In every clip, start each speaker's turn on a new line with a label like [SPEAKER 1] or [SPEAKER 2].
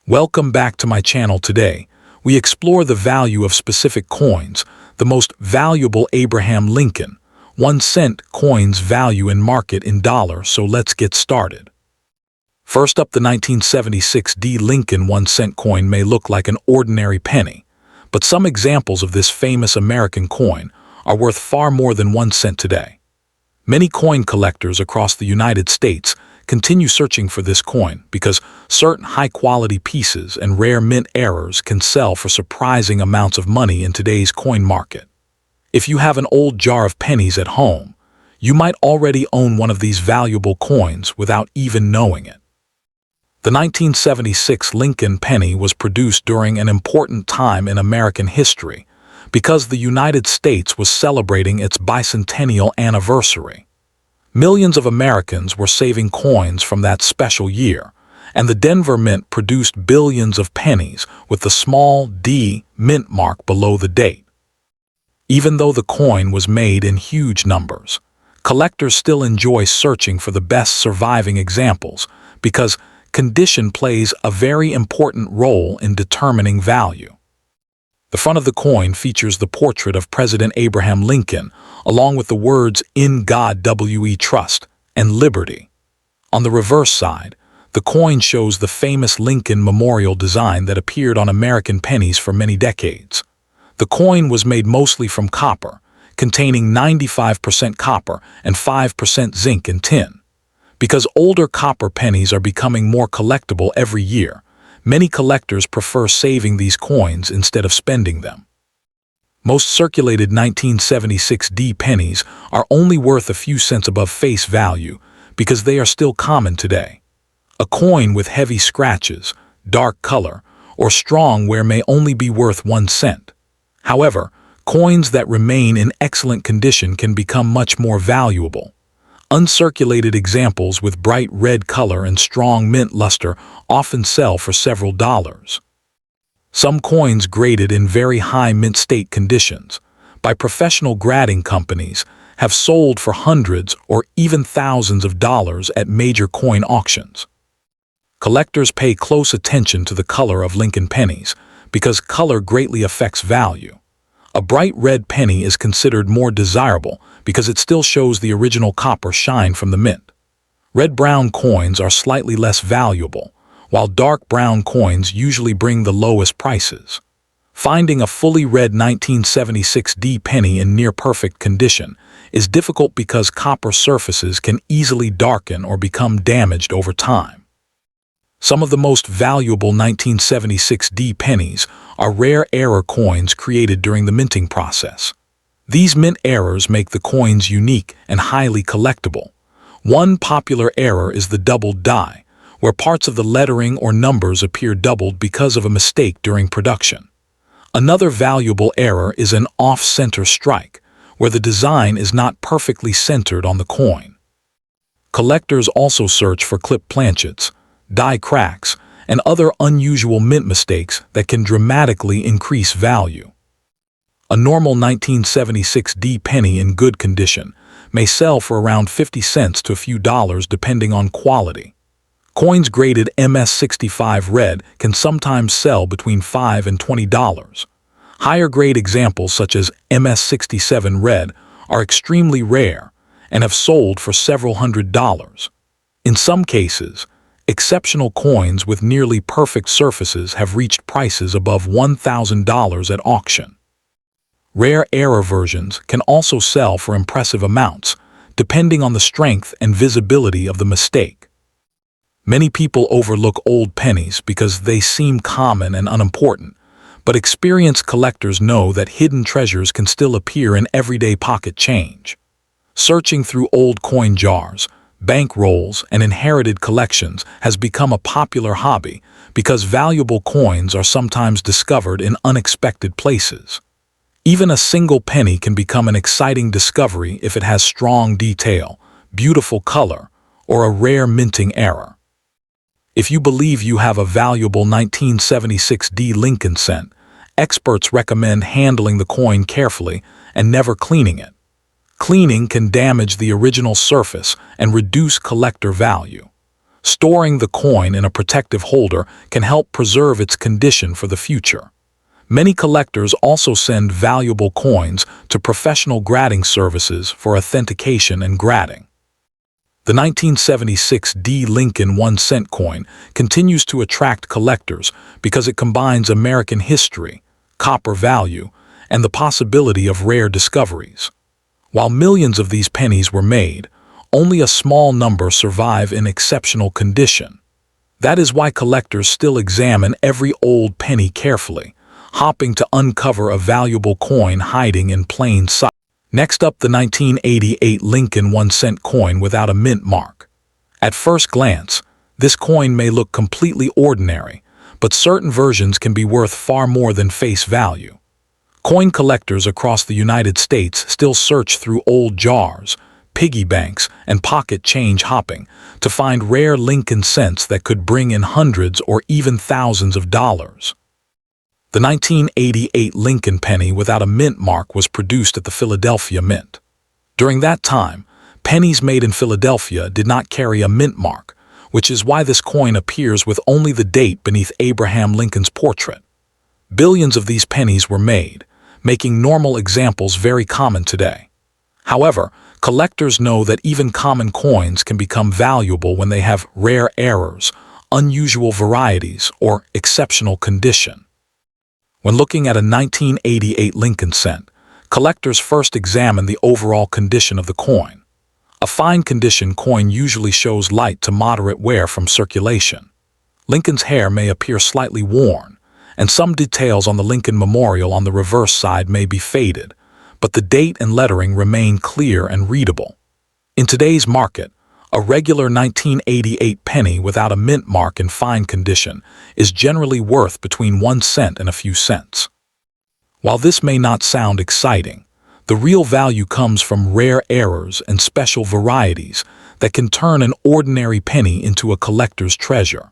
[SPEAKER 1] Welcome back to my channel. Today, we explore the value of specific coins, the most valuable Abraham Lincoln, 1-cent coins value in market in dollars. So let's get started. First up, the 1976 Lincoln 1-cent coin may look like an ordinary penny, but some examples of this famous American coin are worth far more than 1 cent today. Many coin collectors across the United States continue searching for this coin because certain high-quality pieces and rare mint errors can sell for surprising amounts of money in today's coin market. If you have an old jar of pennies at home, you might already own one of these valuable coins without even knowing it. The 1976 Lincoln penny was produced during an important time in American history because the United States was celebrating its bicentennial anniversary. Millions of Americans were saving coins from that special year, and the Denver Mint produced billions of pennies with the small D mint mark below the date. Even though the coin was made in huge numbers, collectors still enjoy searching for the best surviving examples because condition plays a very important role in determining value. The front of the coin features the portrait of President Abraham Lincoln, along with the words "In God We Trust" and "Liberty." On the reverse side, the coin shows the famous Lincoln Memorial design that appeared on American pennies for many decades. The coin was made mostly from copper, containing 95% copper and 5% zinc and tin. Because older copper pennies are becoming more collectible every year, many collectors prefer saving these coins instead of spending them. Most circulated 1976 pennies are only worth a few cents above face value because they are still common today. A coin with heavy scratches, dark color, or strong wear may only be worth 1 cent. However, coins that remain in excellent condition can become much more valuable. Uncirculated examples with bright red color and strong mint luster often sell for several dollars. Some coins graded in very high mint state conditions by professional grading companies have sold for hundreds or even thousands of dollars at major coin auctions. Collectors pay close attention to the color of Lincoln pennies because color greatly affects value. A bright red penny is considered more desirable because it still shows the original copper shine from the mint. Red-brown coins are slightly less valuable, while dark brown coins usually bring the lowest prices. Finding a fully red 1976 penny in near-perfect condition is difficult because copper surfaces can easily darken or become damaged over time. Some of the most valuable 1976 pennies are rare error coins created during the minting process. These mint errors make the coins unique and highly collectible. One popular error is the doubled die, where parts of the lettering or numbers appear doubled because of a mistake during production. Another valuable error is an off-center strike, where the design is not perfectly centered on the coin. Collectors also search for clip planchets, die cracks, and other unusual mint mistakes that can dramatically increase value. A normal 1976 penny in good condition may sell for around 50 cents to a few dollars depending on quality. Coins graded MS-65 red can sometimes sell between $5 and $20. Higher grade examples such as MS-67 red are extremely rare and have sold for several $100s. In some cases, exceptional coins with nearly perfect surfaces have reached prices above $1,000 at auction. Rare error versions can also sell for impressive amounts, depending on the strength and visibility of the mistake. Many people overlook old pennies because they seem common and unimportant, but experienced collectors know that hidden treasures can still appear in everyday pocket change. Searching through old coin jars, bank rolls, and inherited collections has become a popular hobby because valuable coins are sometimes discovered in unexpected places. Even a single penny can become an exciting discovery if it has strong detail, beautiful color, or a rare minting error. If you believe you have a valuable 1976 Lincoln cent, experts recommend handling the coin carefully and never cleaning it. Cleaning can damage the original surface and reduce collector value. Storing the coin in a protective holder can help preserve its condition for the future. Many collectors also send valuable coins to professional grading services for authentication and grading. The 1976 D. Lincoln 1-cent coin continues to attract collectors because it combines American history, copper value, and the possibility of rare discoveries. While millions of these pennies were made, only a small number survive in exceptional condition. That is why collectors still examine every old penny carefully, hoping to uncover a valuable coin hiding in plain sight. Next up, the 1988 Lincoln 1-cent coin without a mint mark. At first glance, this coin may look completely ordinary, but certain versions can be worth far more than face value. Coin collectors across the United States still search through old jars, piggy banks, and pocket change hopping to find rare Lincoln cents that could bring in hundreds or even thousands of dollars. The 1988 Lincoln penny without a mint mark was produced at the Philadelphia Mint. During that time, pennies made in Philadelphia did not carry a mint mark, which is why this coin appears with only the date beneath Abraham Lincoln's portrait. Billions of these pennies were made, making normal examples very common today. However, collectors know that even common coins can become valuable when they have rare errors, unusual varieties, or exceptional condition. When looking at a 1988 Lincoln cent, collectors first examine the overall condition of the coin. A fine condition coin usually shows light to moderate wear from circulation. Lincoln's hair may appear slightly worn, and some details on the Lincoln Memorial on the reverse side may be faded, but the date and lettering remain clear and readable. In today's market, a regular 1988 penny without a mint mark in fine condition is generally worth between 1 cent and a few cents. While this may not sound exciting, the real value comes from rare errors and special varieties that can turn an ordinary penny into a collector's treasure.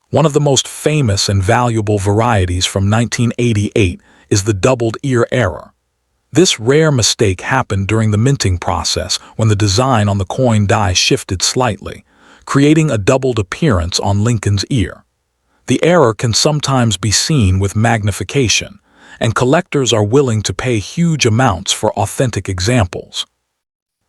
[SPEAKER 1] One of the most famous and valuable varieties from 1988 is the doubled ear error. This rare mistake happened during the minting process when the design on the coin die shifted slightly, creating a doubled appearance on Lincoln's ear. The error can sometimes be seen with magnification, and collectors are willing to pay huge amounts for authentic examples.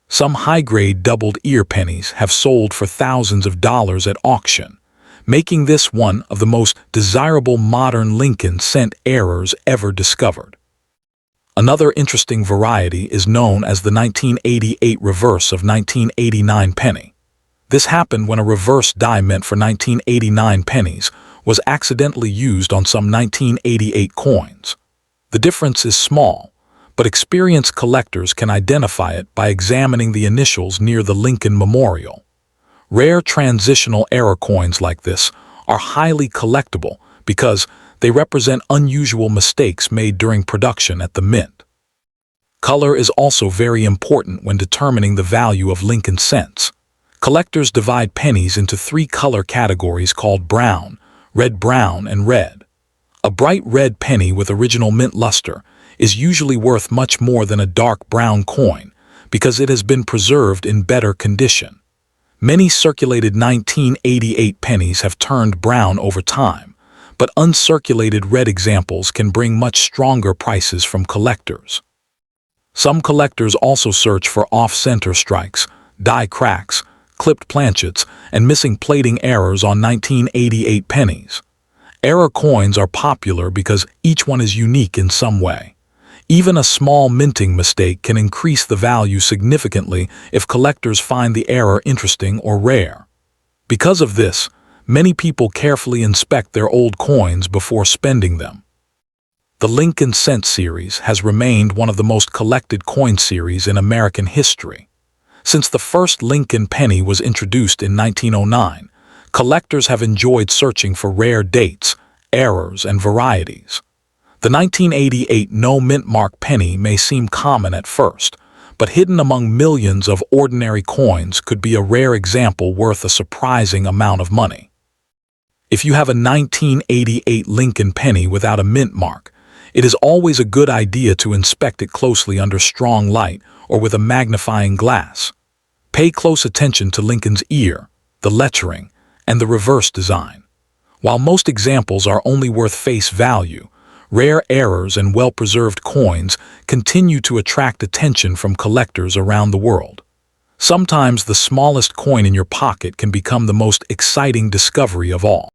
[SPEAKER 1] Some high-grade doubled ear pennies have sold for thousands of dollars at auction, making this one of the most desirable modern Lincoln cent errors ever discovered. Another interesting variety is known as the 1988 reverse of 1989 penny. This happened when a reverse die meant for 1989 pennies was accidentally used on some 1988 coins. The difference is small, but experienced collectors can identify it by examining the initials near the Lincoln Memorial. Rare transitional error coins like this are highly collectible because they represent unusual mistakes made during production at the mint. Color is also very important when determining the value of Lincoln cents. Collectors divide pennies into 3 color categories called brown, red-brown, and red. A bright red penny with original mint luster is usually worth much more than a dark brown coin because it has been preserved in better condition. Many circulated 1988 pennies have turned brown over time, but uncirculated red examples can bring much stronger prices from collectors. Some collectors also search for off-center strikes, die cracks, clipped planchets, and missing plating errors on 1988 pennies. Error coins are popular because each one is unique in some way. Even a small minting mistake can increase the value significantly if collectors find the error interesting or rare. Because of this, many people carefully inspect their old coins before spending them. The Lincoln cent series has remained one of the most collected coin series in American history. Since the first Lincoln penny was introduced in 1909, collectors have enjoyed searching for rare dates, errors, and varieties. The 1988 no mint mark penny may seem common at first, but hidden among millions of ordinary coins could be a rare example worth a surprising amount of money. If you have a 1988 Lincoln penny without a mint mark, it is always a good idea to inspect it closely under strong light or with a magnifying glass. Pay close attention to Lincoln's ear, the lettering, and the reverse design. While most examples are only worth face value, rare errors and well-preserved coins continue to attract attention from collectors around the world. Sometimes the smallest coin in your pocket can become the most exciting discovery of all.